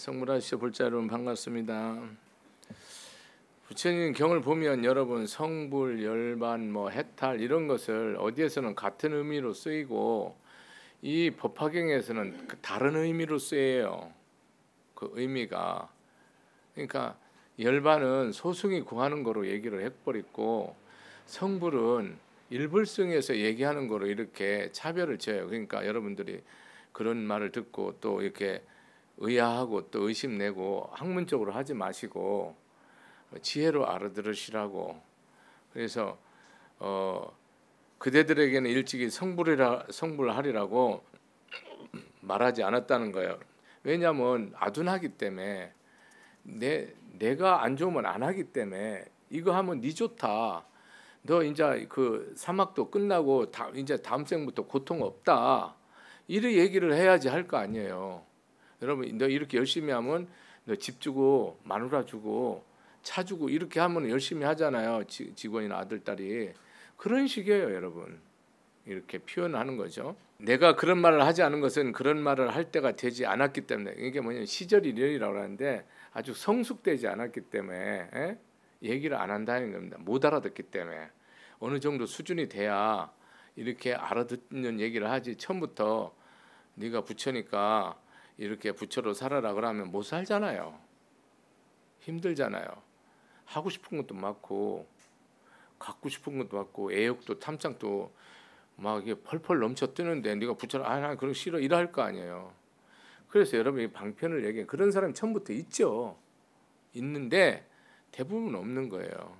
성불하시오 불자 여러분 반갑습니다. 부처님 경을 보면 여러분 성불, 열반, 해탈 이런 것을 어디에서는 같은 의미로 쓰이고 이 법화경에서는 다른 의미로 쓰여요. 그 의미가 그러니까 열반은 소승이 구하는 거로 얘기를 해버리고 성불은 일불승에서 얘기하는 거로 이렇게 차별을 지어요. 그러니까 여러분들이 그런 말을 듣고 또 이렇게 의아하고 또 의심내고 학문적으로 하지 마시고 지혜로 알아들으시라고. 그래서 그대들에게는 일찍이 성불하리라고 말하지 않았다는 거예요. 왜냐하면 아둔하기 때문에 내가 안 좋으면 안 하기 때문에 이거 하면 네 좋다. 너 이제 그 사막도 끝나고 이제 다음 생부터 고통 없다. 이래 얘기를 해야지 할 거 아니에요. 여러분 너 이렇게 열심히 하면 너 집 주고 마누라 주고 차 주고 이렇게 하면 열심히 하잖아요. 직원이나 아들 딸이 그런 식이에요. 여러분 이렇게 표현하는 거죠. 내가 그런 말을 하지 않은 것은 그런 말을 할 때가 되지 않았기 때문에 이게 뭐냐면 시절이 이러라고 하는데 아주 성숙되지 않았기 때문에 얘기를 안 한다는 겁니다. 못 알아듣기 때문에 어느 정도 수준이 돼야 이렇게 알아듣는 얘기를 하지. 처음부터 네가 부처니까 이렇게 부처로 살아라 그러면 못 살잖아요. 힘들잖아요. 하고 싶은 것도 많고 갖고 싶은 것도 많고 애욕도 탐상도 막 이게 펄펄 넘쳐 뜨는데 네가 부처로 나 그런 싫어 이럴 거 아니에요. 그래서 여러분이 방편을 얘기해. 그런 사람이 처음부터 있죠. 있는데 대부분 없는 거예요.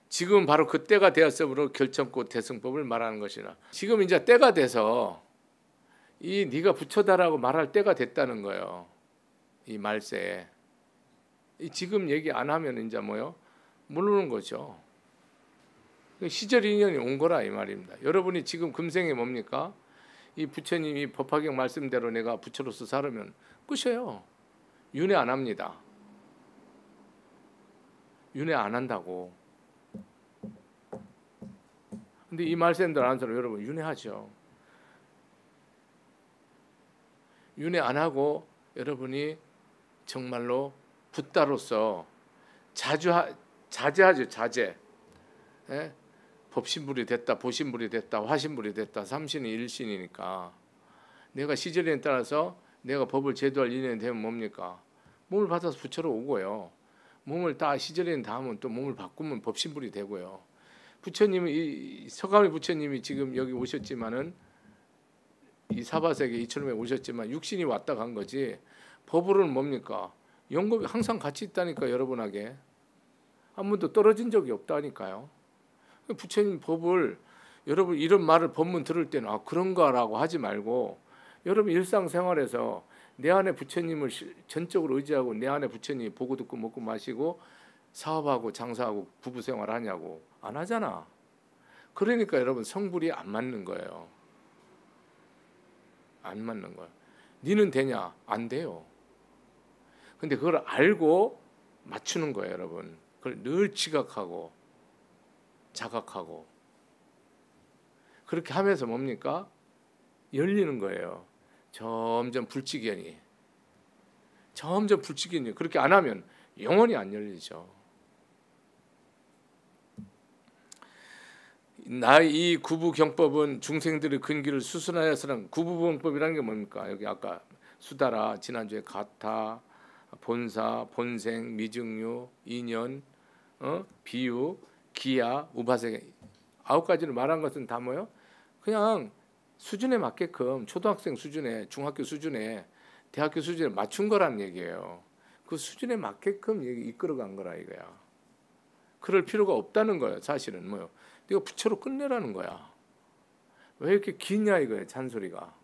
지금 바로 그때가 되었으므로 결정코 대승법을 말하는 것이라. 지금 이제 때가 돼서 이 네가 부처다라고 말할 때가 됐다는 거예요. 이 말세에. 지금 얘기 안 하면 이제 뭐요? 모르는 거죠. 시절 인연이 온 거라 이 말입니다. 여러분이 지금 금생에 뭡니까? 이 부처님이 법화경 말씀대로 내가 부처로서 살으면 끝이에요. 윤회 안 합니다. 윤회 안 한다고. 근데 이 말씀대로 안 사람 여러분 윤회하죠. 윤회 안 하고 여러분이 정말로 붓다로서 자제하죠. 자제. 예? 법신불이 됐다, 보신불이 됐다, 화신불이 됐다. 삼신이 일신이니까 내가 시절에 따라서 내가 법을 제도할 인연이 되면 뭡니까? 몸을 받아서 부처로 오고요. 몸을 다 시절에 다 하면 또 몸을 바꾸면 법신불이 되고요. 부처님이 서가모니 부처님이 지금 여기 오셨지만은 이 사바세계 이처럼에 오셨지만 육신이 왔다 간 거지. 법으로는 뭡니까? 영겁이 항상 같이 있다니까. 여러분에게 한 번도 떨어진 적이 없다니까요. 부처님 법을 여러분 이런 말을 법문 들을 때는 그런가라고 하지 말고 여러분 일상생활에서 내 안에 부처님을 전적으로 의지하고 내 안에 부처님이 보고 듣고 먹고 마시고 사업하고 장사하고 부부생활 하냐고. 안 하잖아. 그러니까 여러분 성불이 안 맞는 거예요. 안 맞는 거야. 니는 되냐? 안 돼요. 근데 그걸 알고 맞추는 거예요, 여러분. 그걸 늘 지각하고 자각하고 그렇게 하면서 뭡니까? 열리는 거예요. 점점 불치견이. 그렇게 안 하면 영원히 안 열리죠. 이 구부경법은 중생들의 근기를 수순하여서는 구부경법이라는 게 뭡니까? 여기 아까 수다라 지난주에 가타, 본사, 본생, 미증류, 인연, 비유, 기야, 우바세 9가지를 말한 것은 다 뭐요? 그냥 수준에 맞게끔 초등학생 수준에, 중학교 수준에, 대학교 수준에 맞춘 거란 얘기예요. 그 수준에 맞게끔 이끌어간 거라 이거야. 그럴 필요가 없다는 거예요. 사실은 뭐요? 네가 부처로 끝내라는 거야. 왜 이렇게 기냐 이거예요. 잔소리가.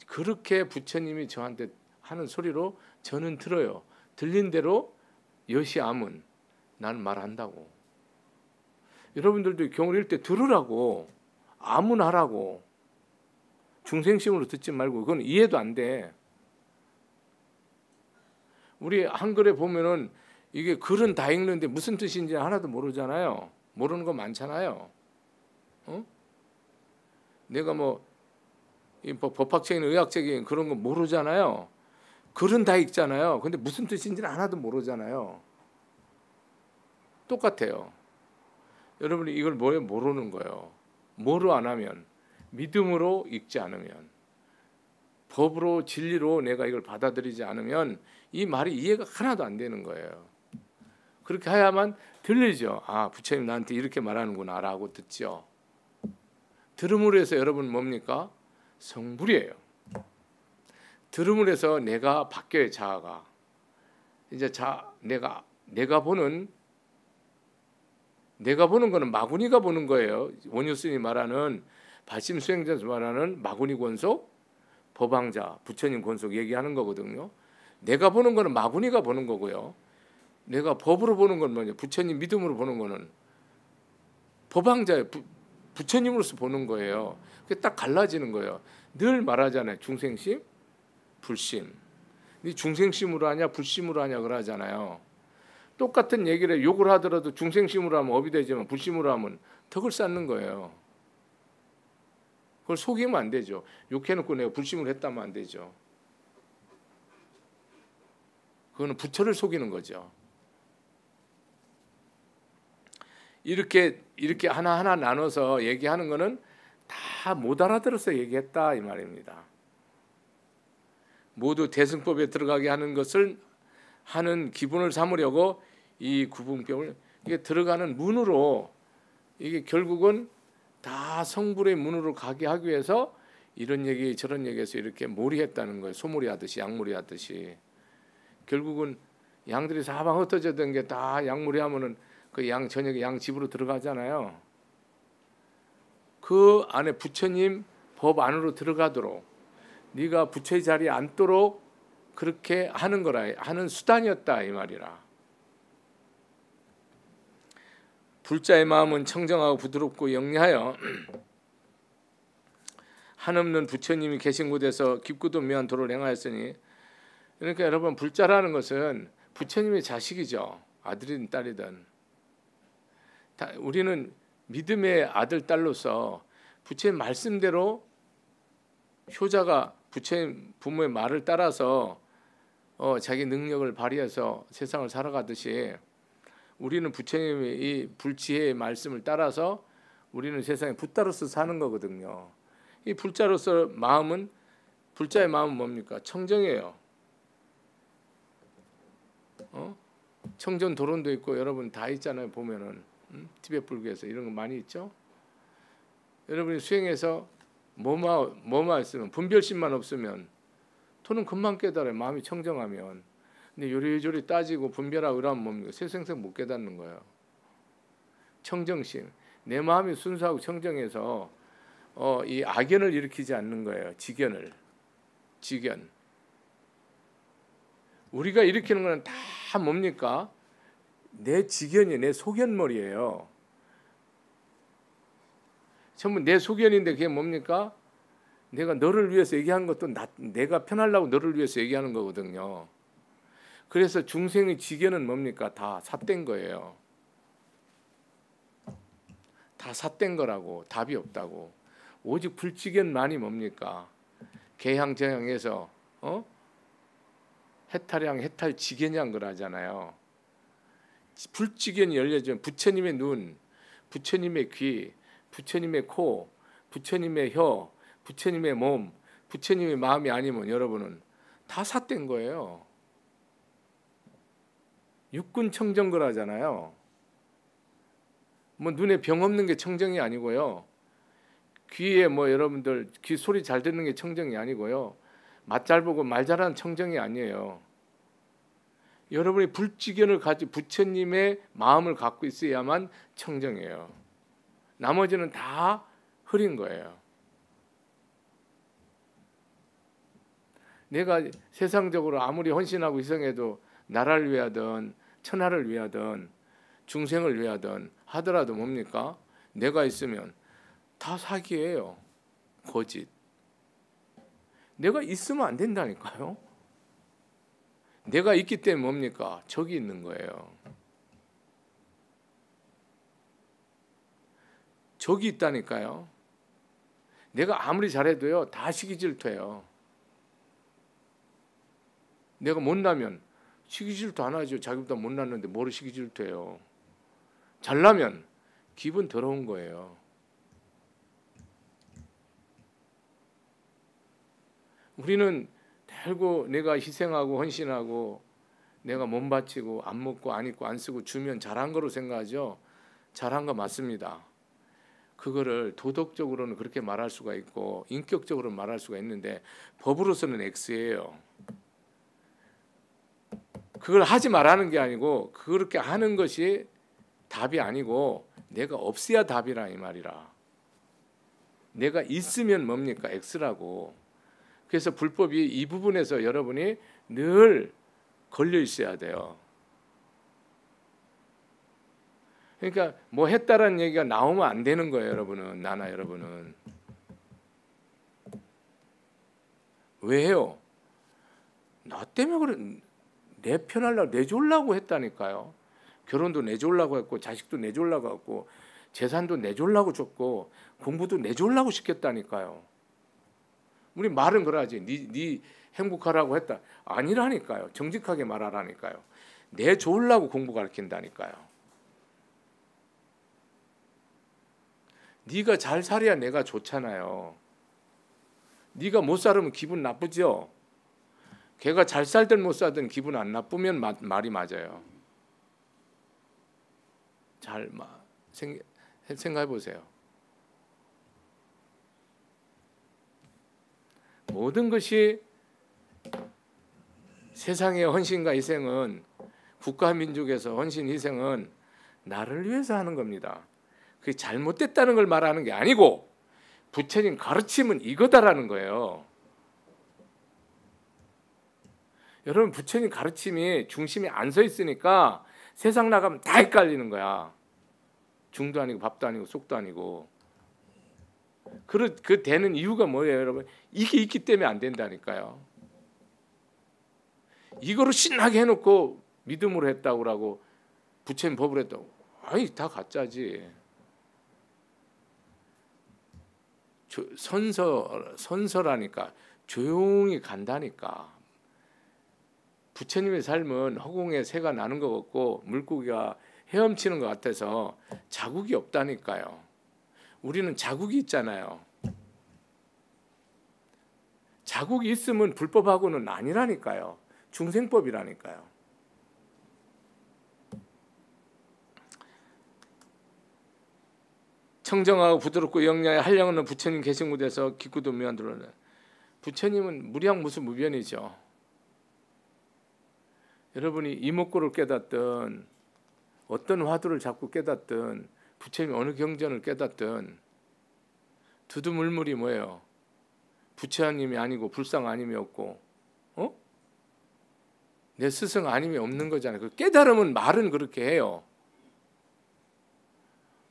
그렇게 부처님이 저한테 하는 소리로 저는 들어요. 들린 대로 여시아문 나는 말한다고. 여러분들도 경을 읽을 때 들으라고. 아문하라고. 중생심으로 듣지 말고. 그건 이해도 안 돼. 우리 한글에 보면은 이게 글은 다 읽는데 무슨 뜻인지 하나도 모르잖아요. 모르는 거 많잖아요. 내가 이 법학적인 의학적인 그런 거 모르잖아요. 글은 다 읽잖아요. 근데 무슨 뜻인지는 하나도 모르잖아요. 똑같아요. 여러분이 이걸 뭐에 모르는 거예요. 뭐로 안 하면, 믿음으로 읽지 않으면, 법으로 진리로 내가 이걸 받아들이지 않으면 이 말이 이해가 하나도 안 되는 거예요. 그렇게 해야만 들리죠. 아, 부처님 나한테 이렇게 말하는구나라고 듣죠. 들음으로 해서 여러분 뭡니까? 성불이에요. 들음으로 해서 내가 바뀌어요. 자아가. 이제 내가 보는 거는 마구니가 보는 거예요. 원효 스님이 말하는 발심 수행자에서 말하는 마구니 권속, 법왕자, 부처님 권속 얘기하는 거거든요. 내가 보는 거는 마구니가 보는 거고요. 내가 법으로 보는 건 뭐냐? 부처님 믿음으로 보는 거는 법왕자의 부처님으로서 보는 거예요. 그게 딱 갈라지는 거예요. 늘 말하잖아요. 중생심, 불심. 네 중생심으로 하냐, 불심으로 하냐 그러잖아요. 똑같은 얘기를 해. 욕을 하더라도 중생심으로 하면 업이 되지만 불심으로 하면 덕을 쌓는 거예요. 그걸 속이면 안 되죠. 욕해놓고 내가 불심을 했다면 안 되죠. 그거는 부처를 속이는 거죠. 이렇게 하나하나 나눠서 얘기하는 거는 다 못 알아들어서 얘기했다 이 말입니다. 모두 대승법에 들어가게 하는 것을 하는 기본을 삼으려고 이 구분법을 이게 들어가는 문으로 이게 결국은 다 성불의 문으로 가게 하기 위해서 이런 얘기 저런 얘기해서 이렇게 몰이했다는 거예요. 소몰이 하듯이 양몰이 하듯이 결국은 양들이 사방 흩어졌던 게 다 양몰이 하면은 그 양 저녁에 양 집으로 들어가잖아요. 그 안에 부처님 법 안으로 들어가도록 네가 부처의 자리에 앉도록 그렇게 하는 거라 하는 수단이었다 이 말이라. 불자의 마음은 청정하고 부드럽고 영리하여 한없는 부처님이 계신 곳에서 깊고도 묘한 도를 행하였으니 그러니까 여러분 불자라는 것은 부처님의 자식이죠. 아들이든 딸이든 우리는 믿음의 아들 딸로서 부처님 말씀대로 효자가 부처님 부모의 말을 따라서 자기 능력을 발휘해서 세상을 살아가듯이 우리는 부처님의 이 불지혜의 말씀을 따라서 우리는 세상에 붓자로서 사는 거거든요. 이 불자로서 마음은 불자의 마음은 뭡니까? 청정이에요. 청전 도론도 있고 여러분 다 있잖아요. 보면은 티베트 불교에서 이런 거 많이 있죠. 여러분이 수행해서 뭐만 있으면 분별심만 없으면 토는 금방 깨달아요. 마음이 청정하면. 근데 요리조리 따지고 분별하고 이러면 뭡니까? 새생생 못 깨닫는 거예요. 청정심. 내 마음이 순수하고 청정해서 이 악연을 일으키지 않는 거예요. 직견. 우리가 일으키는 거는 다 뭡니까? 내 직견이 내 소견머리예요. 전부 내 소견인데 그게 뭡니까? 내가 너를 위해서 얘기하는 것도 내가 편하려고 너를 위해서 얘기하는 거거든요. 그래서 중생의 직견은 뭡니까? 다 삿된 거예요. 다 삿된 거라고. 답이 없다고. 오직 불직견만이 뭡니까? 개향저향해서 해탈양 해탈직견양 그러잖아요. 불직견이 열려지면 부처님의 눈, 부처님의 귀, 부처님의 코, 부처님의 혀, 부처님의 몸, 부처님의 마음이 아니면 여러분은 다 삿된 거예요. 육군 청정걸 하잖아요. 뭐 눈에 병 없는 게 청정이 아니고요. 귀에 뭐 여러분들 귀 소리 잘 듣는 게 청정이 아니고요. 맛 잘 보고 말 잘하는 청정이 아니에요. 여러분이 불직견을 가지고 부처님의 마음을 갖고 있어야만 청정해요. 나머지는 다 흐린 거예요. 내가 세상적으로 아무리 헌신하고 희생해도 나라를 위하든 천하를 위하든 중생을 위하든 하더라도 뭡니까? 내가 있으면 다 사기예요. 거짓. 내가 있으면 안 된다니까요. 내가 있기 때문에 뭡니까? 적이 있는 거예요. 적이 있다니까요. 내가 아무리 잘해도요 다 시기 질투해요. 내가 못나면 시기 질투 안 하죠. 자기보다 못났는데 뭐를 시기 질투해요. 잘나면 기분 더러운 거예요. 우리는 달고 내가 희생하고 헌신하고 내가 몸 바치고 안 먹고 안 입고 안 쓰고 주면 잘한 거로 생각하죠. 잘한 거 맞습니다. 그거를 도덕적으로는 그렇게 말할 수가 있고 인격적으로는 말할 수가 있는데 법으로서는 X예요. 그걸 하지 말라는 게 아니고 그렇게 하는 것이 답이 아니고 내가 없어야 답이라 이 말이라. 내가 있으면 뭡니까? X라고. 그래서 불법이 이 부분에서 여러분이 늘 걸려 있어야 돼요. 그러니까 뭐 했다라는 얘기가 나오면 안 되는 거예요, 여러분은. 나나 여러분은. 왜 해요? 나 때문에 그래. 내 편하려고 내주려고 했다니까요. 결혼도 내주려고 했고 자식도 내주려고 했고 재산도 내주려고 줬고 공부도 내주려고 시켰다니까요. 우리 말은 그러지. 네 행복하라고 했다. 아니라니까요. 정직하게 말하라니까요. 내 좋으려고 공부 가르친다니까요. 네가 잘 살아야 내가 좋잖아요. 네가 못 살면 기분 나쁘죠. 걔가 잘 살든 못 살든 기분 안 나쁘면 말이 맞아요. 잘 생각해 보세요. 모든 것이 세상의 헌신과 희생은 국가 민족에서 헌신 희생은 나를 위해서 하는 겁니다. 그게 잘못됐다는 걸 말하는 게 아니고 부처님 가르침은 이거다라는 거예요. 여러분 부처님 가르침이 중심이 안 서 있으니까 세상 나가면 다 헷갈리는 거야. 중도 아니고 밥도 아니고 속도 아니고. 그 되는 이유가 뭐예요, 여러분? 이게 있기 때문에 안 된다니까요. 이거를 신나게 해놓고 믿음으로 했다고 그러고 부처님 법을 했다고. 아이 다 가짜지. 선서라니까 조용히 간다니까. 부처님의 삶은 허공에 새가 나는 것 같고 물고기가 헤엄치는 것 같아서 자국이 없다니까요. 우리는 자국이 있잖아요. 자국이 있으면 불법하고는 아니라니까요. 중생법이라니까요. 청정하고 부드럽고 영리하여 한량없는 부처님 계신 곳에서 기꾸도 무한들어는 부처님은 무량무수무변이죠. 여러분이 이목구를 깨닫든 어떤 화두를 자꾸 깨닫든 부처님이 어느 경전을 깨닫든 두두물물이 뭐예요? 부처님이 아니고 불상 아님이 없고 내 스승 아님이 없는 거잖아요. 그 깨달으면 말은 그렇게 해요.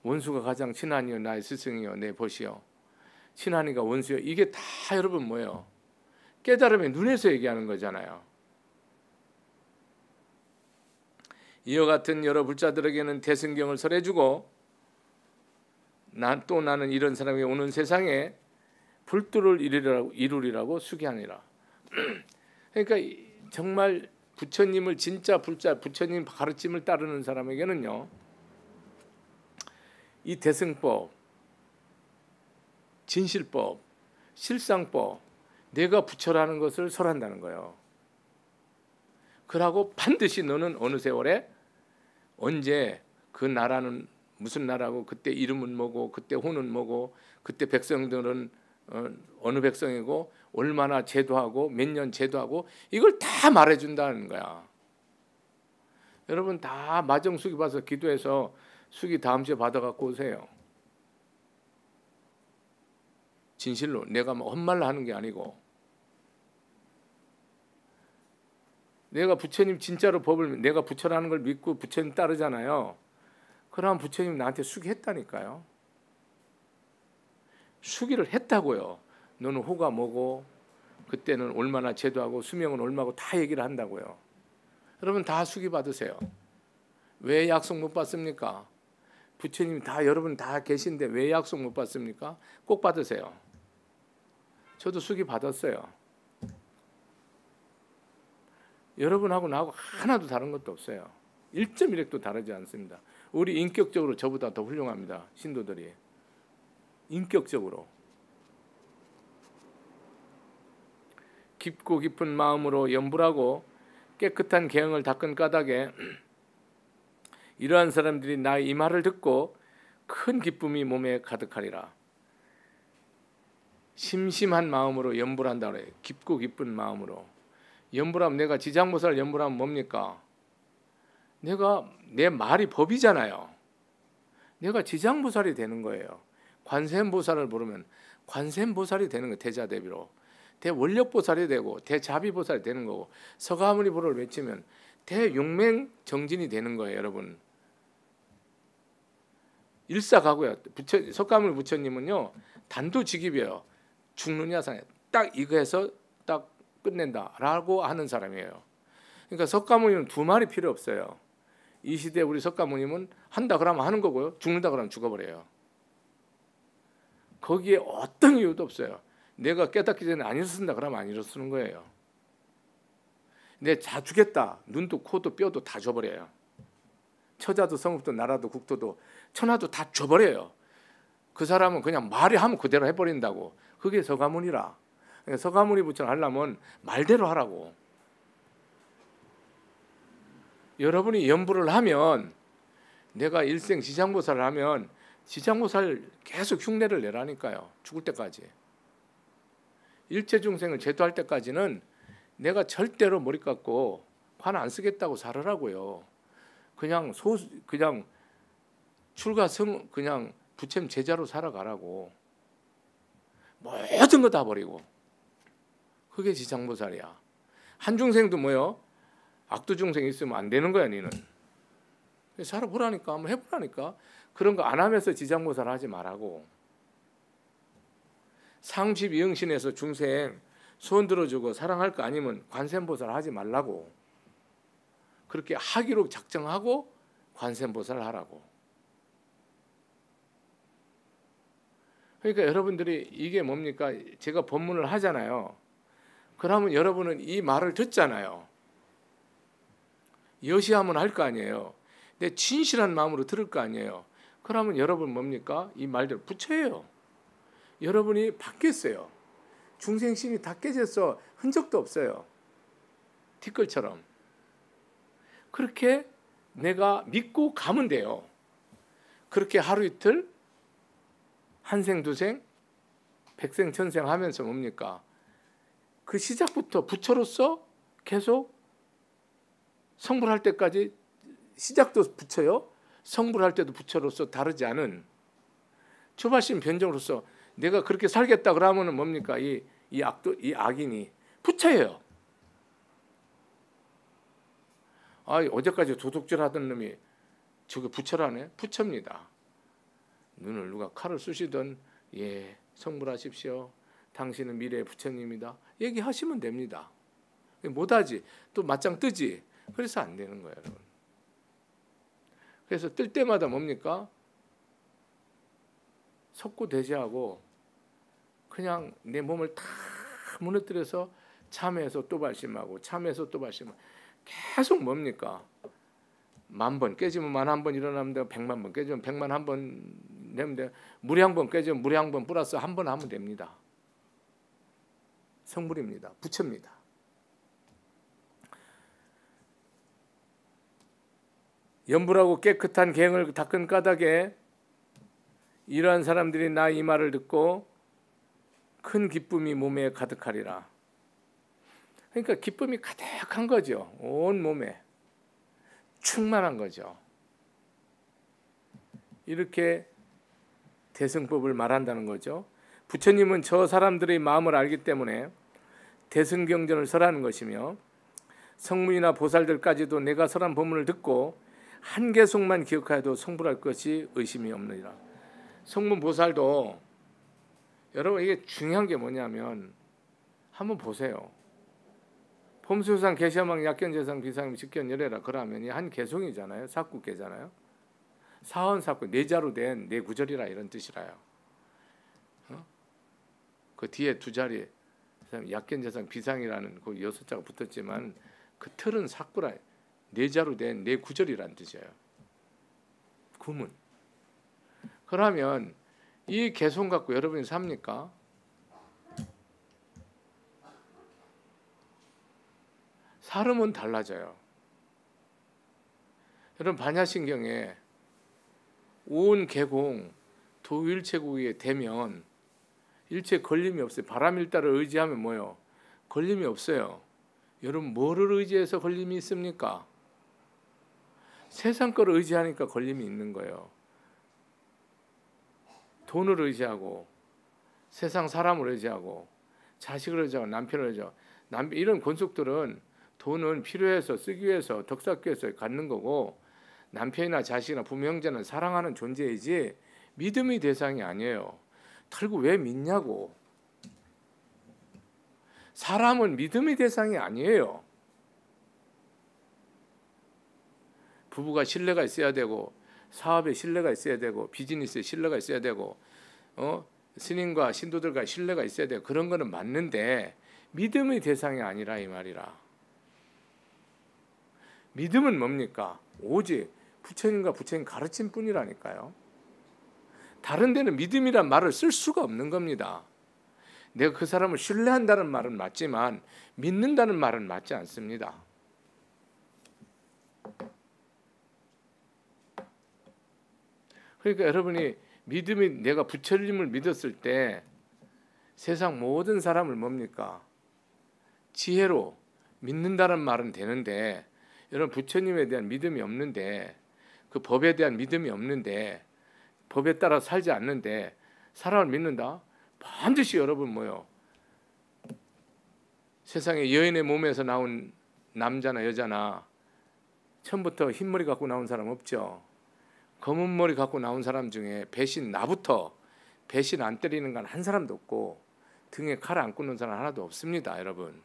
원수가 가장 친하니요 나의 스승이요 내 보시오. 친하니가 원수요. 이게 다 여러분 뭐예요? 깨달음의 눈에서 얘기하는 거잖아요. 이와 같은 여러 불자들에게는 대승경을 설해주고 나는 이런 사람이 오는 세상에 불도를 이루리라고 수기하니라. 그러니까 정말 부처님을 진짜 부처님 가르침을 따르는 사람에게는요. 이 대승법, 진실법, 실상법 내가 부처라는 것을 설한다는 거예요. 그러고 반드시 너는 어느 세월에 언제 그 나라는 무슨 나라고 그때 이름은 뭐고 그때 호는 뭐고 그때 백성들은 어느 백성이고 얼마나 제도하고 몇 년 제도하고 이걸 다 말해준다는 거야. 여러분 다 마정수기 봐서 기도해서 수기 다음 주에 받아갖고 오세요. 진실로 내가 뭐 헛말로 하는 게 아니고 내가 부처님 진짜로 법을 내가 부처라는 걸 믿고 부처님 따르잖아요. 그럼 부처님 나한테 수기했다니까요. 수기를 했다고요. 너는 호가 뭐고 그때는 얼마나 제도하고 수명은 얼마고 다 얘기를 한다고요. 여러분 다 수기 받으세요. 왜 약속 못 받습니까? 부처님 다 여러분 다 계신데 왜 약속 못 받습니까? 꼭 받으세요. 저도 수기 받았어요. 여러분하고 나하고 하나도 다른 것도 없어요. 1.1핵도 다르지 않습니다. 우리 인격적으로 저보다 더 훌륭합니다. 신도들이. 인격적으로. 깊고 깊은 마음으로 염불하고 깨끗한 계형을 닦은 까닭에 이러한 사람들이 나의 이 말을 듣고 큰 기쁨이 몸에 가득하리라. 심심한 마음으로 염불한다 그래요. 깊고 깊은 마음으로. 염불하면, 내가 지장보살 염불하면 뭡니까? 내 말이 법이잖아요. 내가 지장보살이 되는 거예요. 관세음보살을 부르면 관세음보살이 되는 거예요. 대자대비로. 대원력보살이 되고 대자비보살이 되는 거고, 서가모니 보를 외치면 대용맹정진이 되는 거예요. 여러분, 일사가고요. 석가모니 부처님은요 단도직입이에요. 죽느냐 사냐 딱 이거 해서 딱 끝낸다라고 하는 사람이에요. 그러니까 석가모니는 두 말이 필요 없어요. 이 시대 우리 석가모니는 한다 그러면 하는 거고요, 죽는다 그러면 죽어버려요. 거기에 어떤 이유도 없어요. 내가 깨닫기 전에 안 일어선다 그러면 안 일어서는 거예요. 내 자 주겠다, 눈도 코도 뼈도 다 줘버려요. 처자도 성읍도 나라도 국토도 천하도 다 줘버려요. 그 사람은 그냥 말이 하면 그대로 해버린다고. 그게 서가모니라. 서가모니 부처를 하려면 말대로 하라고. 여러분이 염불을 하면, 내가 일생 지장보살을 하면 지장보살 계속 흉내를 내라니까요. 죽을 때까지. 일체중생을 제도할 때까지는 내가 절대로 머리 깎고 관 안 쓰겠다고 살으라고요. 그냥 출가성 그냥 부처님 제자로 살아가라고. 모든 거 다 버리고. 그게 지장보살이야. 한 중생도 뭐요? 악도중생 있으면 안 되는 거야. 니는 살아보라니까. 한번 해보라니까. 그런 거 안 하면서 지장보살 하지 말라고. 상십이응신에서 중생 소원 들어주고 사랑할 거 아니면 관세음보살 하지 말라고. 그렇게 하기로 작정하고 관세음보살을 하라고. 그러니까 여러분들이 이게 뭡니까? 제가 법문을 하잖아요. 그러면 여러분은 이 말을 듣잖아요. 여시하면 할 거 아니에요. 내 진실한 마음으로 들을 거 아니에요. 그러면 여러분 뭡니까? 이 말대로 부처예요. 여러분이 바뀌었어요. 중생심이 다 깨졌어. 흔적도 없어요. 티끌처럼. 그렇게 내가 믿고 가면 돼요. 그렇게 하루 이틀 한생 두생 백생 천생 하면서 뭡니까? 그 시작부터 부처로서 계속 성불할 때까지, 시작도 부처요, 성불할 때도 부처로서 다르지 않은 초발심 변정으로서 내가 그렇게 살겠다 그러면은 뭡니까? 이 악인이 부처예요. 어제까지 도둑질 하던 놈이 저게 부처라네? 부처입니다. 눈을 누가 칼을 쑤시던, 예, 성불하십시오. 당신은 미래의 부처님이다. 얘기하시면 됩니다. 못하지. 또 맞짱 뜨지. 그래서 안 되는 거예요, 여러분. 그래서 뜰 때마다 뭡니까? 석고대죄하고 그냥 내 몸을 다 무너뜨려서 참회해서 또 발심하고 참회해서 또 발심하고 계속 뭡니까? 10,000번 깨지면 10,000번 일어나면 되고 100,000번 깨지면 100,001번 내면 돼요. 무량번 깨지면 무량번 플러스 한 번 하면 됩니다. 성불입니다. 부처입니다. 염불하고 깨끗한 계행을 닦은 까닭에 이러한 사람들이 나 이 말을 듣고 큰 기쁨이 몸에 가득하리라. 그러니까 기쁨이 가득한 거죠. 온 몸에 충만한 거죠. 이렇게 대승법을 말한다는 거죠. 부처님은 저 사람들의 마음을 알기 때문에 대승경전을 설하는 것이며, 성문이나 보살들까지도 내가 설한 법문을 듣고 한 개속만 기억하여도 성불할 것이 의심이 없느니라. 성문 보살도, 여러분 이게 중요한 게 뭐냐면 한번 보세요. 범수상 계시망 약견재상 비상 직견열애라 그러면 한 개송이잖아요. 사구개잖아요. 사헌사구, 내자로 된 내구절이라 이런 뜻이라요. 그 뒤에 두 자리 약견재상 비상이라는 그 6자가 붙었지만 그 틀은 삭구라 네 자로 된 네 구절이란 뜻이에요. 구문. 그러면 이 개손 갖고 여러분이 삽니까? 사람은 달라져요. 여러분 반야신경에 온 개공 도일체국에 되면 일체 걸림이 없어요. 바람일다를 의지하면 뭐요? 걸림이 없어요. 여러분 뭐를 의지해서 걸림이 있습니까? 세상 거를 의지하니까 걸림이 있는 거예요. 돈을 의지하고 세상 사람을 의지하고 자식을 의지하고 남편을 의지하고 이런 권속들은 돈은 필요해서 쓰기 위해서 덕 쌓기 위해서 갖는 거고 남편이나 자식이나 부모 형제는 사랑하는 존재이지 믿음의 대상이 아니에요. 결국 왜 믿냐고. 사람은 믿음의 대상이 아니에요. 부부가 신뢰가 있어야 되고 사업에 신뢰가 있어야 되고 비즈니스에 신뢰가 있어야 되고 스님과 신도들과 신뢰가 있어야 되고 그런 거는 맞는데 믿음의 대상이 아니라 이 말이라. 믿음은 뭡니까? 오직 부처님과 부처님 가르침 뿐이라니까요. 다른 데는 믿음이란 말을 쓸 수가 없는 겁니다. 내가 그 사람을 신뢰한다는 말은 맞지만 믿는다는 말은 맞지 않습니다. 그러니까 여러분이 믿음이 내가 부처님을 믿었을 때 세상 모든 사람을 뭡니까? 지혜로 믿는다는 말은 되는데 여러분 부처님에 대한 믿음이 없는데 그 법에 대한 믿음이 없는데 법에 따라 살지 않는데 사람을 믿는다? 반드시 여러분 뭐요? 세상에 여인의 몸에서 나온 남자나 여자나 처음부터 흰머리 갖고 나온 사람 없죠. 검은 머리 갖고 나온 사람 중에 배신 나부터 배신 안 때리는 건 한 사람도 없고 등에 칼 안 꽂는 사람 하나도 없습니다. 여러분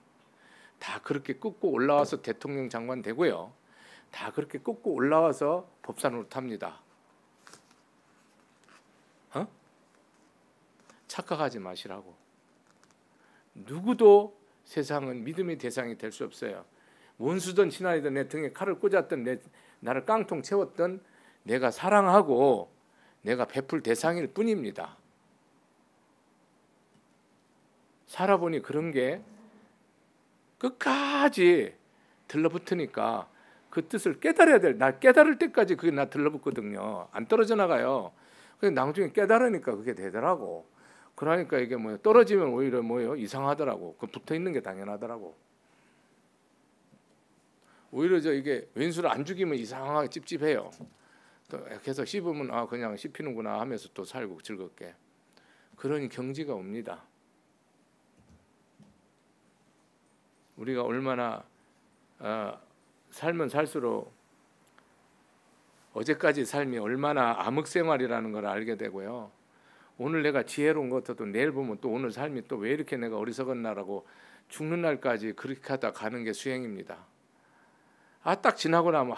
다 그렇게 끄고 올라와서 대통령 장관 되고요. 다 그렇게 끄고 올라와서 법사노릇 합니다. 착각하지 마시라고. 누구도 세상은 믿음의 대상이 될 수 없어요. 원수든 신하이든 내 등에 칼을 꽂았던 나를 깡통 채웠던 내가 사랑하고 내가 베풀 대상일 뿐입니다. 살아보니 그런 게 끝까지 들러붙으니까 그 뜻을 깨달아야 돼. 나 깨달을 때까지 그게 나 들러붙거든요. 안 떨어져 나가요. 근데 나중에 깨달으니까 그게 되더라고. 그러니까 이게 뭐예요? 떨어지면 오히려 뭐예요? 이상하더라고. 그 붙어 있는 게 당연하더라고. 오히려 이게 왼수를 안 죽이면 이상하게 찝찝해요. 또 계속 씹으면 아 그냥 씹히는구나 하면서 또 살고 즐겁게. 그러니 경지가 옵니다. 우리가 얼마나 살면 살수록 어제까지 삶이 얼마나 암흑생활이라는 걸 알게 되고요. 오늘 내가 지혜로운 것 같아도 내일 보면 또 오늘 삶이 또 왜 이렇게 내가 어리석었나라고 죽는 날까지 그렇게 하다 가는 게 수행입니다. 딱 지나고 나면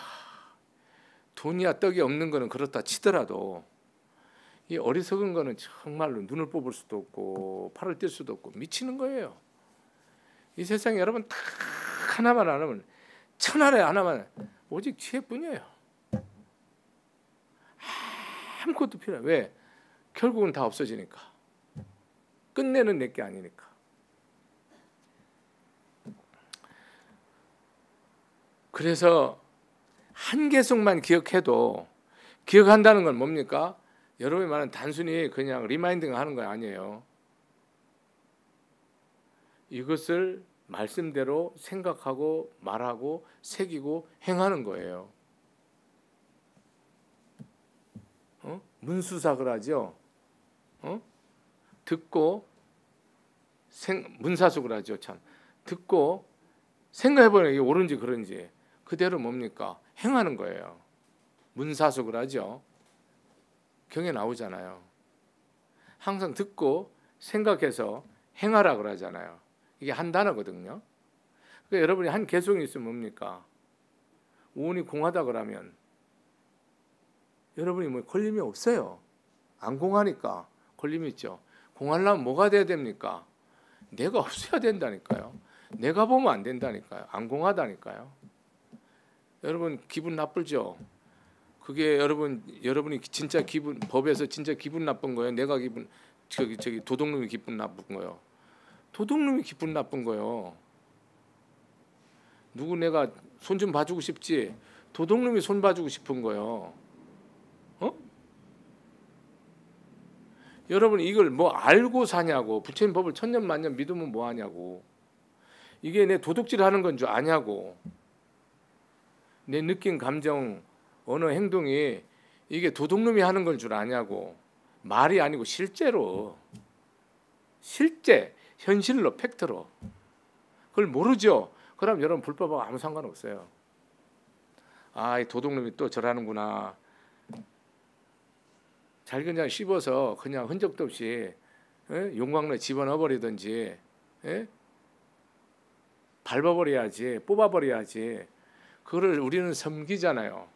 돈이야 떡이 없는 거는 그렇다 치더라도 이 어리석은 거는 정말로 눈을 뽑을 수도 없고 팔을 뗄 수도 없고 미치는 거예요. 이 세상에 여러분 딱 하나만 안 하면 천하에 하나만 오직 지혜뿐이에요. 아무것도 필요 없어요. 왜? 결국은 다 없어지니까. 끝내는 내게 아니니까. 그래서 한 개속만 기억해도 기억한다는 건 뭡니까? 여러분이 말하는 단순히 그냥 리마인딩 하는 거 아니에요. 이것을 말씀대로 생각하고 말하고 새기고 행하는 거예요. 문수삭을 하죠. 듣고 문사숙을 하죠. 참 듣고 생각해보면 이게 옳은지 그런지 그대로 뭡니까? 행하는 거예요. 문사숙을 하죠. 경에 나오잖아요. 항상 듣고 생각해서 행하라 그러잖아요. 이게 한 단어거든요. 그러니까 여러분이 한 개성이 있으면 뭡니까? 오온이 공하다 그러면 여러분이 뭐 걸림이 없어요. 안 공하니까 걸림이 있죠. 공하려면 뭐가 돼야 됩니까? 내가 없어야 된다니까요. 내가 보면 안 된다니까요. 안 공하다니까요. 여러분 기분 나쁘죠? 그게 여러분이 진짜 기분 법에서 진짜 기분 나쁜 거예요. 내가 기분 저기 도둑놈이 기분 나쁜 거예요. 도둑놈이 기분 나쁜 거예요. 누구 내가 손 좀 봐주고 싶지? 도둑놈이 손 봐주고 싶은 거예요. 어? 여러분 이걸 뭐 알고 사냐고. 부처님 법을 천년만년 믿으면 뭐 하냐고. 이게 내 도둑질 하는 건 줄 아냐고. 내 느낀 감정 어느 행동이 이게 도둑놈이 하는 건 줄 아냐고. 말이 아니고 실제로 실제 현실로 팩트로 그걸 모르죠. 그럼 여러분 불법하고 아무 상관없어요. 아, 이 도둑놈이 또 저라는구나. 잘 그냥 씹어서 그냥 흔적도 없이 용광로에 집어넣어버리든지 밟아버려야지, 뽑아버려야지. 그거를 우리는 섬기잖아요.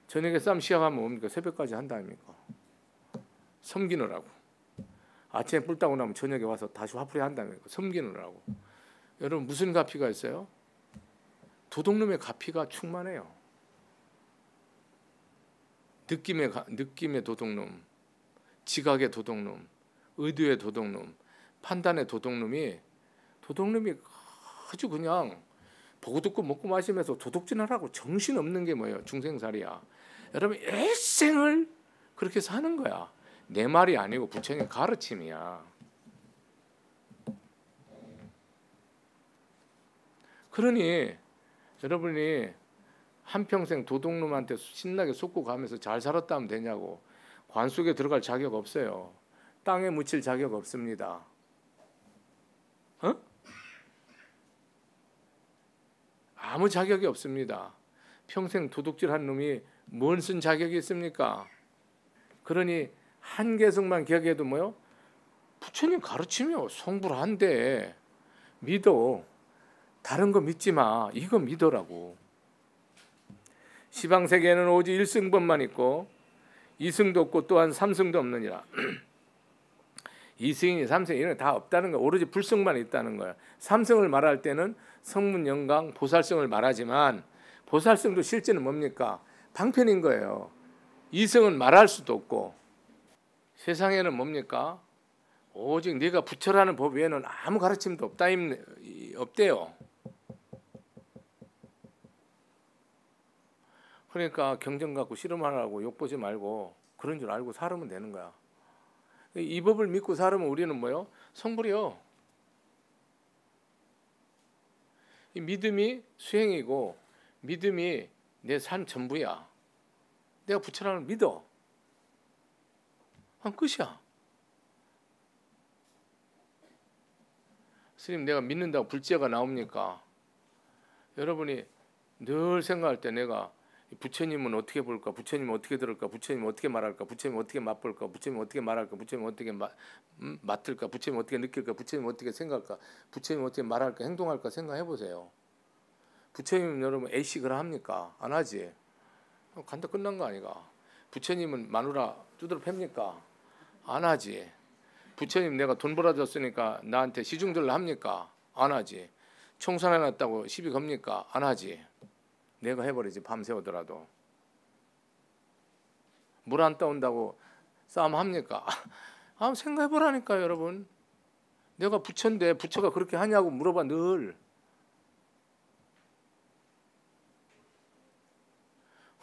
저녁에 싸움 시작하면 뭡니까? 새벽까지 한다 아닙니까? 섬기느라고. 아침에 뿔 따고 나면 저녁에 와서 다시 화풀이 한다니까. 섬기느라고. 여러분 무슨 가피가 있어요? 도둑놈의 가피가 충만해요. 느낌의 도둑놈, 지각의 도둑놈, 의도의 도둑놈, 판단의 도둑놈이 아주 그냥 보고 듣고 먹고 마시면서 도둑질하라고 정신없는 게 뭐예요? 중생살이야. 여러분 일생을 그렇게 사는 거야. 내 말이 아니고 부처님 가르침이야. 그러니 여러분이 한평생 도둑놈한테 신나게 속고 가면서 잘 살았다 하면 되냐고. 관 속에 들어갈 자격 없어요. 땅에 묻힐 자격 없습니다. 아무 자격이 없습니다. 평생 도둑질한 놈이 뭔 쓴 자격이 있습니까? 그러니 한계성만 기억해도 뭐요? 부처님 가르치며 성불한데 믿어. 다른 거 믿지 마. 이거 믿으라고. 시방세계에는 오직 1승법만 있고 2승도 없고 또한 3승도 없느니라. 2승이 3승 이런 거 다 없다는 거야. 오로지 불승만 있다는 거야. 3승을 말할 때는 성문 영광 보살승을 말하지만 보살승도 실제는 뭡니까? 방편인 거예요. 2승은 말할 수도 없고 세상에는 뭡니까? 오직 네가 부처라는 법 외에는 아무 가르침도 없대요. 그러니까 경전 갖고 실험하라고 욕보지 말고 그런 줄 알고 살면 되는 거야. 이 법을 믿고 살면 우리는 뭐요? 성불이요. 이 믿음이 수행이고 믿음이 내 삶 전부야. 내가 부처라는 걸 믿어. 한 끝이야. 스님 내가 믿는다고 불제가 나옵니까? 여러분이 늘 생각할 때 내가 부처님은 어떻게 볼까? 부처님은 어떻게 들을까? 부처님은 어떻게 말할까? 부처님은 어떻게 맛볼까? 부처님은 어떻게 말할까? 부처님은 어떻게 맡을까? 부처님은 어떻게 느낄까? 부처님은 어떻게 생각할까? 부처님은 어떻게 말할까? 행동할까? 생각해 보세요. 부처님은 여러분 A식을 합니까? 안 하지. 간다 끝난 거 아니가? 부처님은 마누라 두드러 팹니까? 안 하지. 부처님 내가 돈 벌어줬으니까 나한테 시중들로 합니까? 안 하지. 청산해놨다고 시비 겁니까? 안 하지. 내가 해버리지. 밤새우더라도. 물 안 떠온다고 싸움 합니까? 생각해보라니까요 여러분. 내가 부처인데 부처가 그렇게 하냐고 물어봐 늘.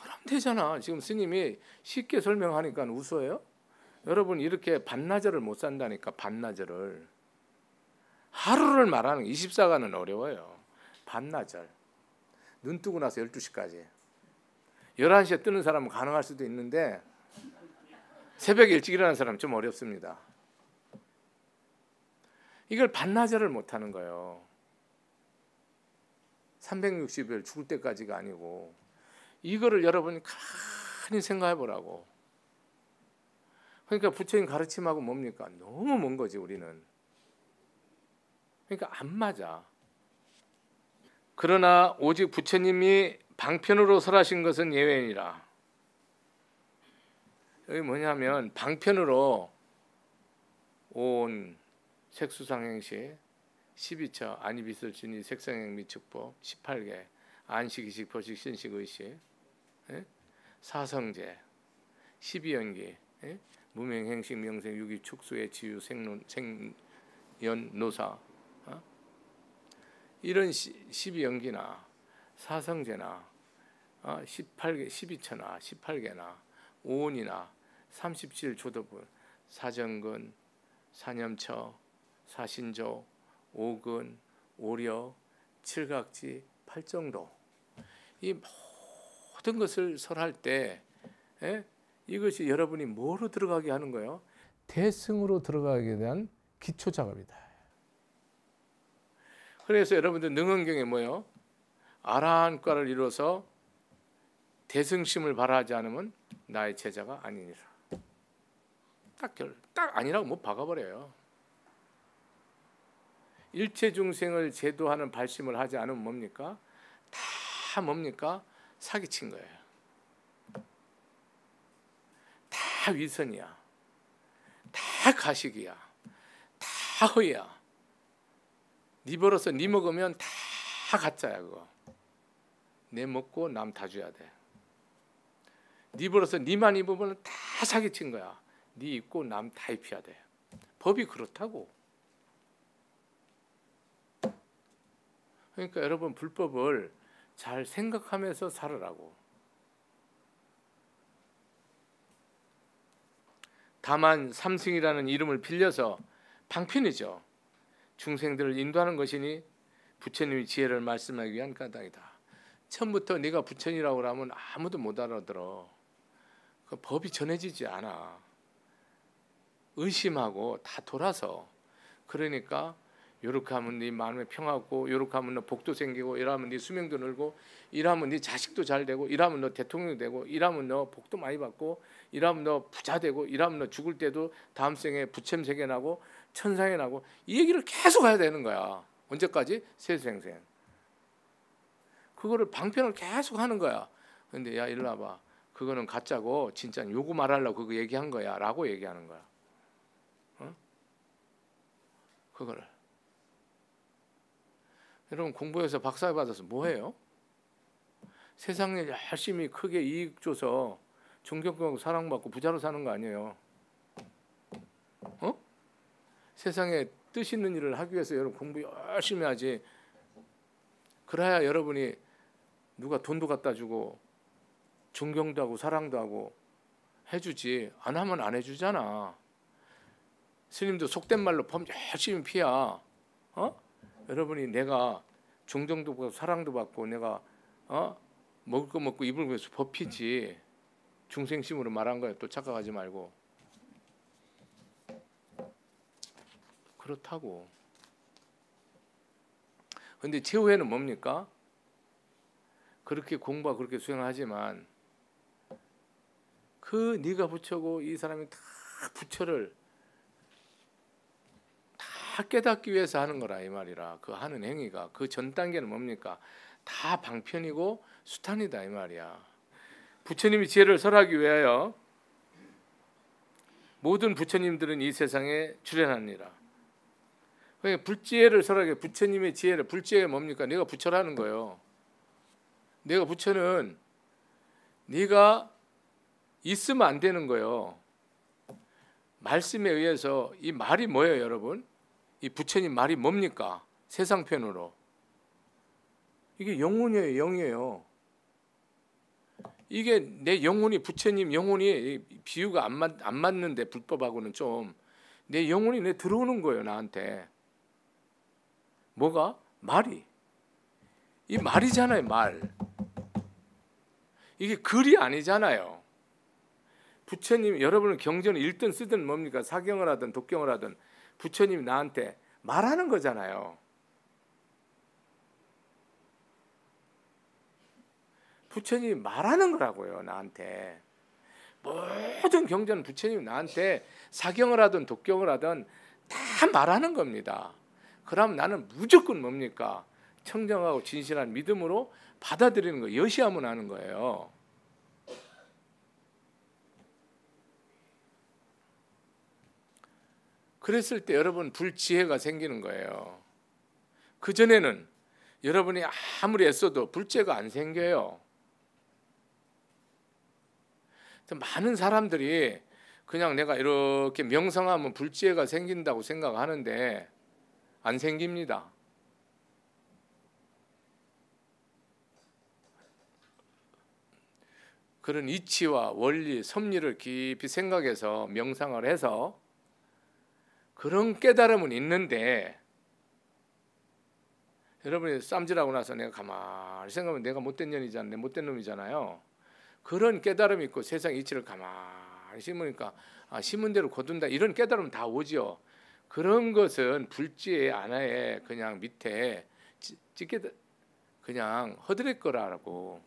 그럼 되잖아. 지금 스님이 쉽게 설명하니까 웃어요. 여러분 이렇게 반나절을 못 산다니까. 반나절을. 하루를 말하는 24가는 어려워요. 반나절. 눈 뜨고 나서 12시까지. 11시에 뜨는 사람은 가능할 수도 있는데 새벽에 일찍 일어나는 사람은 좀 어렵습니다. 이걸 반나절을 못하는 거예요. 360일 죽을 때까지가 아니고 이거를 여러분이 가만히 생각해 보라고. 그러니까 부처님 가르침하고 뭡니까? 너무 먼 거지 우리는. 그러니까 안 맞아. 그러나 오직 부처님이 방편으로 설하신 것은 예외니라. 여기 뭐냐면 방편으로 온 색수상행시 12처 안이비설진이 색상행 미축법 18개 안식이식 보식 신식 의식 사성제 12연기 무명행식 명생 유기 축수의 지유 생연 노사 이런 12연기나 사성제나 18개 12처나 18개나 오온이나 37조도분 사정근 사념처 사신조 오근 오려 칠각지 팔정도 이 모든 것을 설할 때 이것이 여러분이 뭐로 들어가게 하는 거예요? 대승으로 들어가게 대한 기초 작업이다. 그래서 여러분들 능언경에 뭐요? 아라한과를 이뤄서 대승심을 발하지 않으면 나의 제자가 아니니라. 딱 아니라고 못 박아버려요. 일체 중생을 제도하는 발심을 하지 않으면 뭡니까? 다 뭡니까? 사기친 거예요. 다 위선이야. 다 가식이야. 다 허위야. 니 벌어서 니 먹으면 다 가짜야 그거. 내 먹고 남 다 줘야 돼. 니 벌어서 니만 입으면 다 사기친 거야. 니 입고 남 다 입혀야 돼. 법이 그렇다고. 그러니까 여러분 불법을 잘 생각하면서 살으라고. 다만 삼승이라는 이름을 빌려서 방편이죠. 중생들을 인도하는 것이니 부처님의 지혜를 말씀하기 위한 까닭이다. 처음부터 네가 부처님이라고 하면 아무도 못 알아들어. 그 법이 전해지지 않아. 의심하고 다 돌아서. 그러니까 요렇게 하면 네 마음에 평하고 요렇게 하면 너 복도 생기고 이러면 네 수명도 늘고 이러면 네 자식도 잘 되고 이러면 너 대통령이 되고 이러면 너 복도 많이 받고 이러면 너 부자 되고 이러면 너 죽을 때도 다음 생에 부처님 세계 나고 천상에 나고 이 얘기를 계속 해야 되는 거야. 언제까지? 세수생생. 그거를 방편을 계속 하는 거야. 근데 야 일로 와봐. 그거는 가짜고 진짜 요거 말하려고 그거 얘기한 거야 라고 얘기하는 거야. 그거를. 여러분 공부해서 박사 받아서 뭐해요? 세상에 열심히 크게 이익 줘서 존경받고 사랑받고 부자로 사는 거 아니에요. 세상에 뜻 있는 일을 하기 위해서 여러분 공부 열심히 하지. 그래야 여러분이 누가 돈도 갖다 주고 존경도 하고 사랑도 하고 해주지. 안 하면 안 해주잖아. 스님도 속된 말로 법 열심히 피야. 여러분이 내가 존경도 받고 사랑도 받고 내가 먹을 거 먹고 입을 위해서 법 피지. 중생심으로 말한 거야. 또 착각하지 말고. 그렇다고. 근데 최후에는 뭡니까? 그렇게 공부하고 그렇게 수행하지만 그 네가 부처고 이 사람이 다 부처를 다 깨닫기 위해서 하는 거라 이 말이라. 그 하는 행위가 그 전 단계는 뭡니까? 다 방편이고 수탄이다 이 말이야. 부처님이 지혜를 설하기 위하여 모든 부처님들은 이 세상에 출현하니라. 그러니까 불지혜를 설하게 부처님의 지혜를 불지혜가 뭡니까? 내가 부처라는 거예요. 내가 부처는 네가 있으면 안 되는 거예요. 말씀에 의해서 이 말이 뭐예요, 여러분? 이 부처님 말이 뭡니까? 세상편으로. 이게 영혼이에요, 영이에요. 이게 내 영혼이 부처님 영혼이 비유가 안 맞는데 불법하고는 좀 내 영혼이 내 들어오는 거예요, 나한테. 뭐가? 말이. 이 말이잖아요, 말. 이게 글이 아니잖아요. 부처님 여러분은 경전을 읽든 쓰든 뭡니까? 사경을 하든 독경을 하든 부처님이 나한테 말하는 거잖아요. 부처님이 말하는 거라고요, 나한테. 모든 경전은 부처님이 나한테 사경을 하든 독경을 하든 다 말하는 겁니다. 그럼 나는 무조건 뭡니까? 청정하고 진실한 믿음으로 받아들이는 거, 여시하면 하는 거예요. 그랬을 때 여러분 불지혜가 생기는 거예요. 그전에는 여러분이 아무리 애써도 불지혜가 안 생겨요. 많은 사람들이 그냥 내가 이렇게 명상하면 불지혜가 생긴다고 생각하는데 안 생깁니다. 그런 이치와 원리, 섭리를 깊이 생각해서 명상을 해서 그런 깨달음은 있는데, 여러분이 쌈질하고 나서 내가 가만히 생각하면 내가 못된 년이잖아요. 내 못된 놈이잖아요. 그런 깨달음이 있고 세상 이치를 가만히 심으니까 심은 대로 거둔다, 이런 깨달음은 다 오죠. 그런 것은 불지의 안에 그냥 밑에 찢게 그냥 허드렛 거라고.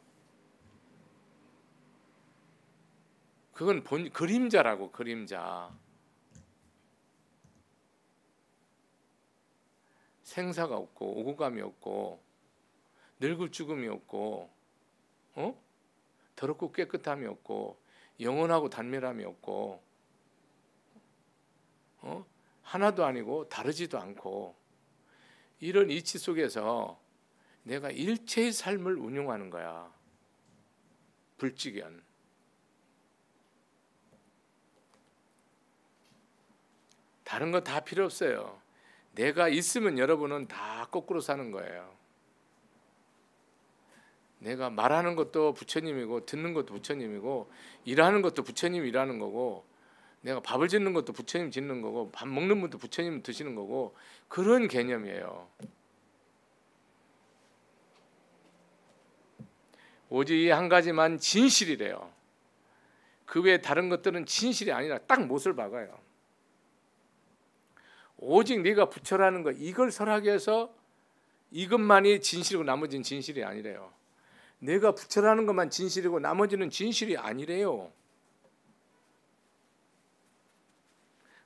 그건 그림자라고. 그림자. 생사가 없고 오고감이 없고 늙을 죽음이 없고 더럽고 깨끗함이 없고 영원하고 단멸함이 없고 하나도 아니고 다르지도 않고, 이런 이치 속에서 내가 일체의 삶을 운용하는 거야. 불지견. 다른 거 다 필요 없어요. 내가 있으면 여러분은 다 거꾸로 사는 거예요. 내가 말하는 것도 부처님이고 듣는 것도 부처님이고 일하는 것도 부처님 일하는 거고, 내가 밥을 짓는 것도 부처님 짓는 거고, 밥 먹는 분도 부처님 드시는 거고, 그런 개념이에요. 오직 이 한 가지만 진실이래요. 그 외에 다른 것들은 진실이 아니라 딱 못을 박아요. 오직 네가 부처라는 거, 이걸 설하게 해서 이것만이 진실이고 나머지는 진실이 아니래요. 내가 부처라는 것만 진실이고 나머지는 진실이 아니래요.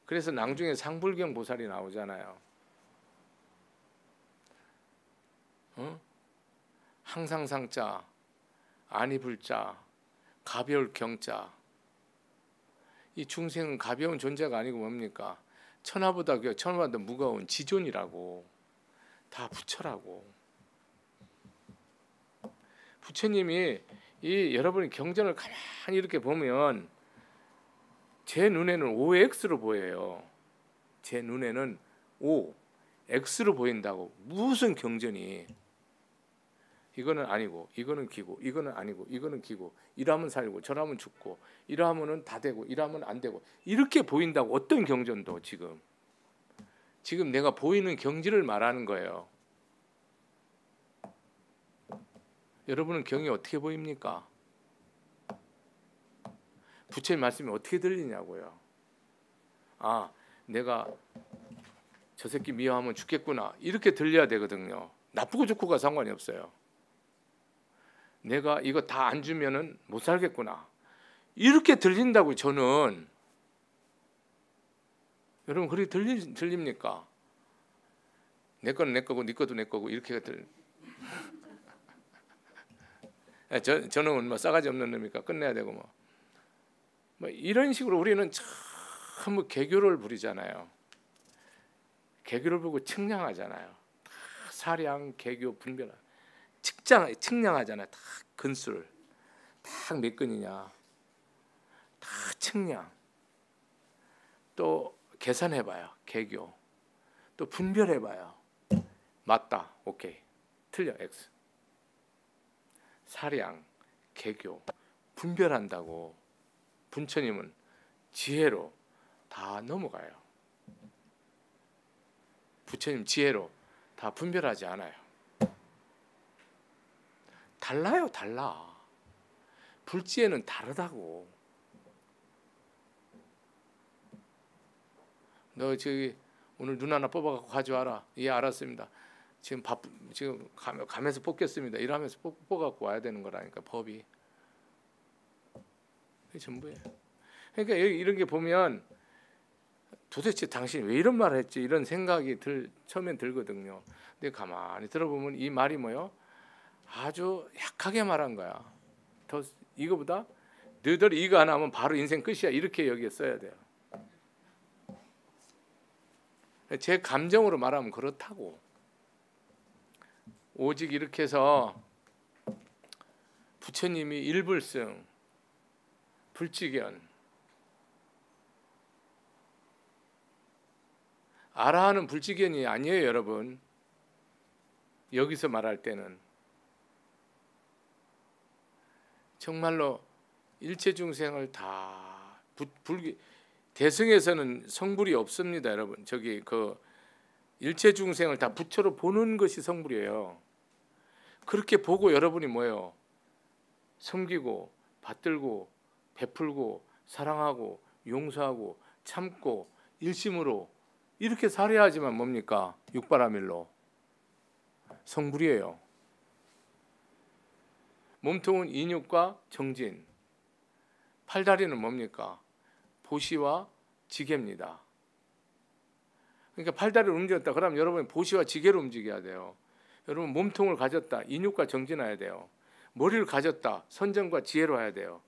그래서 낭중에 상불경 보살이 나오잖아요. 항상 상자, 아니불자, 가벼울 경자. 이 중생은 가벼운 존재가 아니고 뭡니까? 천하보다 무거운 지존이라고. 다 부처라고. 부처님이 이 여러분이 경전을 가만히 이렇게 보면 제 눈에는 OX로 보여요. 제 눈에는 O, X로 보인다고. 무슨 경전이. 이거는 아니고 이거는 기고, 이거는 아니고 이거는 기고, 이러면 살고 저러면 죽고, 이러면은 다 되고 이러면 안 되고, 이렇게 보인다고. 어떤 경전도 지금 내가 보이는 경지를 말하는 거예요. 여러분은 경이 어떻게 보입니까? 부처님 말씀이 어떻게 들리냐고요. 아, 내가 저 새끼 미워하면 죽겠구나, 이렇게 들려야 되거든요. 나쁘고 좋고가 상관이 없어요. 내가 이거 다 안 주면은 못 살겠구나, 이렇게 들린다고. 저는 여러분 그렇게 들립니까? 내 거는 내 거고 네 것도 내 거고 이렇게 저는 뭐 싸가지 없는 놈이니까 끝내야 되고 뭐 이런 식으로 우리는 참 개교를 부리잖아요. 개교를 보고 측량하잖아요. 사량, 개교, 분별, 측량하잖아요. 다 근술, 딱 몇 근이냐, 다 측량. 또 계산해봐요. 개교. 또 분별해봐요. 맞다, 오케이. 틀려, X. 사량, 개교, 분별한다고. 부처님은 지혜로 다 넘어가요. 부처님 지혜로 다 분별하지 않아요. 달라요, 달라. 불지혜는 다르다고. 너 저기 오늘 눈 하나 뽑아갖고 가져와라. 예, 알았습니다. 지금 감에서 뽑겠습니다. 이러면서 뽑아갖고 와야 되는 거라니까, 법이. 그게 전부예요. 그러니까 이런 게 보면 도대체 당신이 왜 이런 말을 했지, 이런 생각이 처음엔 들거든요. 근데 가만히 들어보면 이 말이 뭐요? 아주 약하게 말한 거야. 더 이거보다 너희들 이거 안 하면 바로 인생 끝이야, 이렇게 여기에 써야 돼요. 제 감정으로 말하면 그렇다고. 오직 이렇게 해서 부처님이 일불승, 불지견, 아라한은 불지견이 아니에요, 여러분. 여기서 말할 때는 정말로 일체 중생을 다 대승에서는 성불이 없습니다, 여러분. 저기 그 일체 중생을 다 부처로 보는 것이 성불이에요. 그렇게 보고 여러분이 뭐예요? 섬기고 받들고 베풀고 사랑하고 용서하고 참고 일심으로 이렇게 살아야지만 뭡니까? 육바라밀로 성불이에요. 몸통은 인육과 정진, 팔다리는 뭡니까? 보시와 지게입니다. 그러니까 팔다리를 움직였다. 그러면 여러분이 보시와 지게로 움직여야 돼요. 여러분 몸통을 가졌다. 인육과 정진해야 돼요. 머리를 가졌다. 선정과 지혜로 해야 돼요.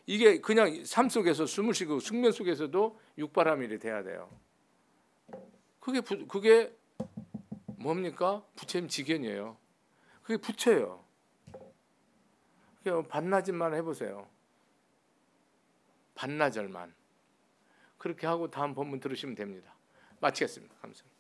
이게 그냥 삶 속에서 숨을 쉬고 숙면 속에서도 육바라밀이 돼야 돼요. 그게 뭡니까? 부처님 지견이에요. 그게 부처예요. 반나절만 해보세요. 반나절만. 그렇게 하고 다음 본문 들으시면 됩니다. 마치겠습니다. 감사합니다.